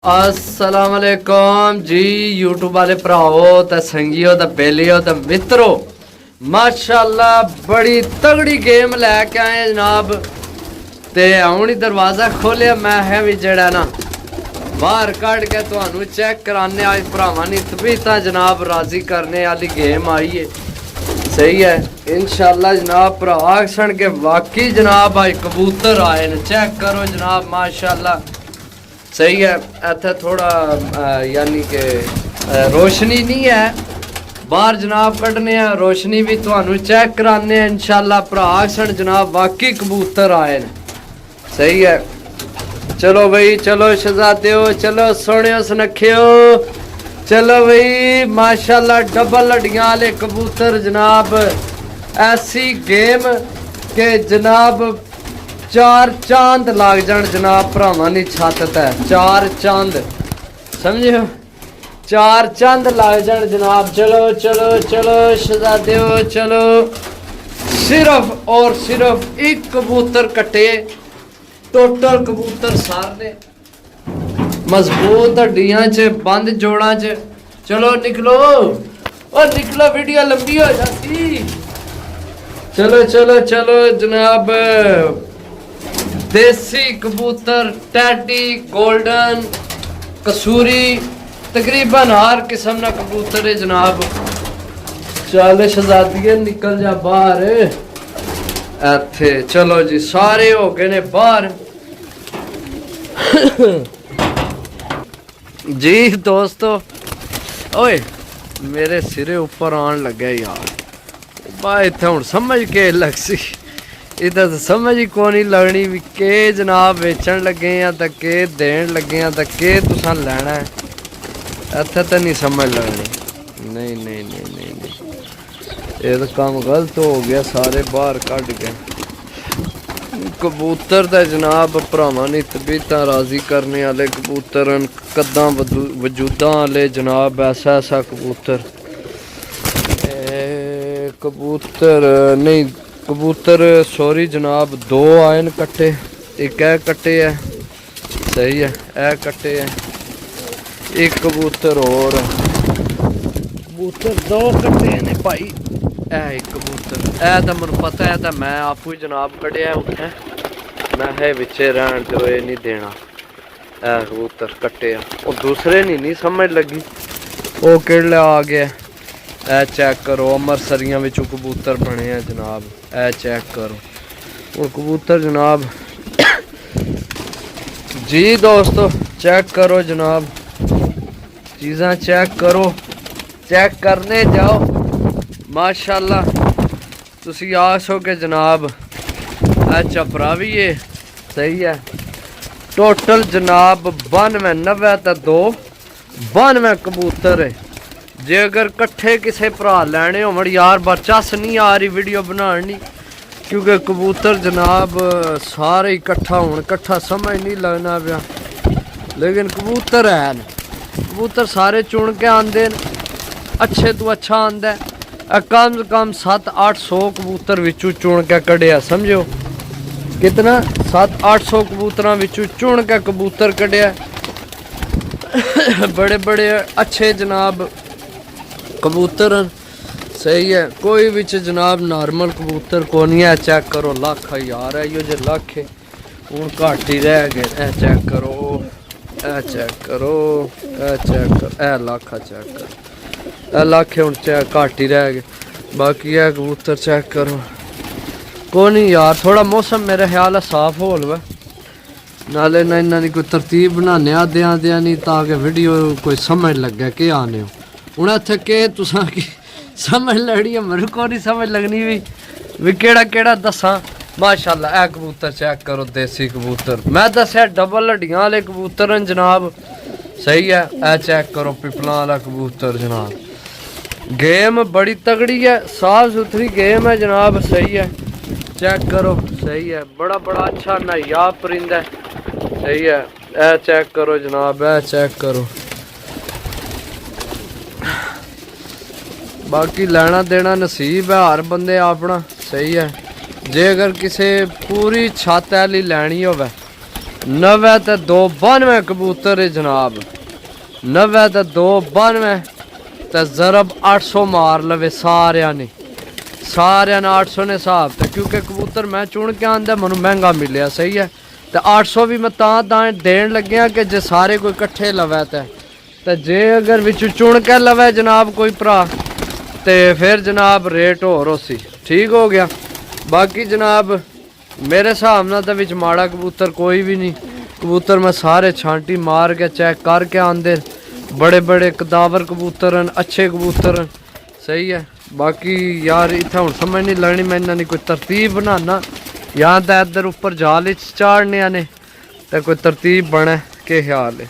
अस्सलाम वालेकुम जी यूट्यूब वाले भराओ ते संगियो ते बेलियो ते मित्रों, माशाल्लाह बड़ी तगड़ी गेम लैके आए जनाब। ते हूँ ही दरवाज़ा खोलिया मैं है भी जड़ा ना बाहर कड़ के तुहानू चेक कराने आज भरावां दी तबीयतां जनाब राजी करने वाली गेम आई है। सही है इंशाल्लाह जनाब। भरा आखन के वाकई जनाब आज कबूतर आए न, चेक करो जनाब माशाल्लाह। सही है इत्थे थोड़ा यानी कि रोशनी नहीं है, बाहर जनाब कड्ढने हैं रोशनी भी तुहानू चेक कराने हैं इंशाल्लाह। भरा आखन जनाब वाकई कबूतर आए न। सही है चलो भाई, चलो शहजादियो, चलो सोनियो सुनखियो, चलो भाई माशाल्लाह। डबल हड्डियां वाले कबूतर जनाब, ऐसी गेम के जनाब चार चांद लाग जान जनाब। भरावां दी छत ते चार चांद समझो, चार चांद लाग जान जनाब। चलो चलो चलो शहजादियो चलो। सिर्फ और सिर्फ एक कबूतर कटे, टोटल कबूतर सारे मजबूत हड्डियां च बंद जोड़ा च। चलो निकलो और निकलो, वीडियो लंबी हो जाती। चलो चलो चलो जनाब। देसी कबूतर, टैडी, गोल्डन, कसूरी, तकरीबन हर किस्म का कबूतर है जनाब। चल शहजादिये निकल जा बाहर इत्थे। चलो जी सारे हो गए ने बाहर। जी दोस्तों, ओए मेरे सिरे ऊपर आन लगे यार। बा इत्थे हुण समझ के लग सी, इधर तो समझ ही को नहीं लगनी भी के जनाब बेचन लगे हैं तो के देन लगे हैं तो के तुसां लैना है। इत्थे तो नहीं समझ लगनी। नहीं नहीं नहीं नहीं नहीं, ये तो काम गलत हो गया। सारे बाहर कढ़ के कबूतर तो जनाब भरावां दी तबीयतां राजी करने वाले कबूतर न, कद्दां वजूदां वाले जनाब। ऐसा ऐसा कबूतर कबूतर नहीं कबूतर सॉरी जनाब, दो आए न कट्टे, एक है कट्टे है। सही है ए कट्टे है, एक कबूतर और कबूतर दो कट्टे ने भाई। ए एक कबूतर ए तो मैं पता है, तो मैं आपू जनाब कढ़िया उत्थे, मैं है बिचे रहन दो, ये नहीं देना। ए कबूतर कट्टे और दूसरे नहीं समझ लगी वो केड़े आ गया। ए चेक करो अमृतसरियां विचों कबूतर बने हैं जनाब। ए चेक करो वो कबूतर जनाब। जी दोस्तों चेक करो जनाब, चीज़ां चेक करो, चेक करने जाओ माशाल्लाह। तुसी आसो के जनाब ए चपरा भी है। सही है टोटल जनाब 92 90 तो 2 92 कबूतर है। जे अगर कट्ठे किसे भरा लैने हो यार बरचस नहीं आ रही वीडियो बनानी, क्योंकि कबूतर जनाब सारे इकट्ठा होने, कट्ठा समझ नहीं लगना पाया। लेकिन कबूतर है न, कबूतर सारे चुन के आंदे न, अच्छे तो अच्छा आंदा है। कम से कम 700-800 कबूतर विचू चुन के कढ़िया। समझो कितना 700-800 कबूतर विचू चुन के कबूतर कढ़िया। बड़े बड़े अच्छे जनाब कबूतर। सही है कोई विच जनाब नॉर्मल कबूतर को नहीं है। चेक करो लख यार है यो जे लख है, हूँ घट ही रह गए। ए चेक करो, ए चेक करो, ए चेक करो, ए लख चेक करो, ए लख हूँ चेक घट ही रह गए। बाकी है कबूतर चेक करो को नहीं यार। थोड़ा मौसम मेरे ख्याल है साफ हो लवा, नाले ना इन्होंने कोई तरतीब बनाने आद्या आद्या नहीं, ताकि वीडियो कोई समझ लगे के आने हो। हूँ इत्थे के तुसां की समझ लड़ी है, मेरे को नहीं समझ लगनी भी केड़ा केड़ा दसा। माशाल्लाह ए कबूतर चेक करो, देसी कबूतर मैं दसिया डबल हड्डियां वाले कबूतर न जनाब। सही है ए चेक करो पिपलां वाला कबूतर जनाब। गेम बड़ी तगड़ी है, साफ सुथरी गेम है जनाब। सही है चेक करो, सही है बड़ा बड़ा अच्छा नायाब परिंदा है। सही है ए चेक करो जनाब, ए चेक करो। बाकी लेना देना नसीब है हर बंदे अपना। सही है जे अगर किसी पूरी छत वाली लैनी होवे 90 ते 292 कबूतर है जनाब। 90 ते 292 ते ज़रब 800 मार लवे सारिया ने 800 ने हिसाब ते, क्योंकि कबूतर मैं चुन के आंदा मैनू महंगा मिले सही है। तो 800 भी मैं तां देन लग्या कि जे सारे कोई कट्ठे लवै ते जे अगर विच चुन के लवै जनाब कोई भरा ते फिर जनाब रेट होर उसी ठीक हो गया। बाकी जनाब मेरे हिसाब नाल विच माड़ा कबूतर कोई भी नहीं। कबूतर मैं सारे छांटी मार के चेक करके आंदे, बड़े बड़े कदावर कबूतर हैं, अच्छे कबूतर हैं सही है। बाकी यार इतना हूँ समझ नहीं लगनी, मैं इन्होंने कोई तरतीब बनाना या तो इधर उपर जाल चाढ़ने ने तो कोई तरतीब बने के ख्याल है।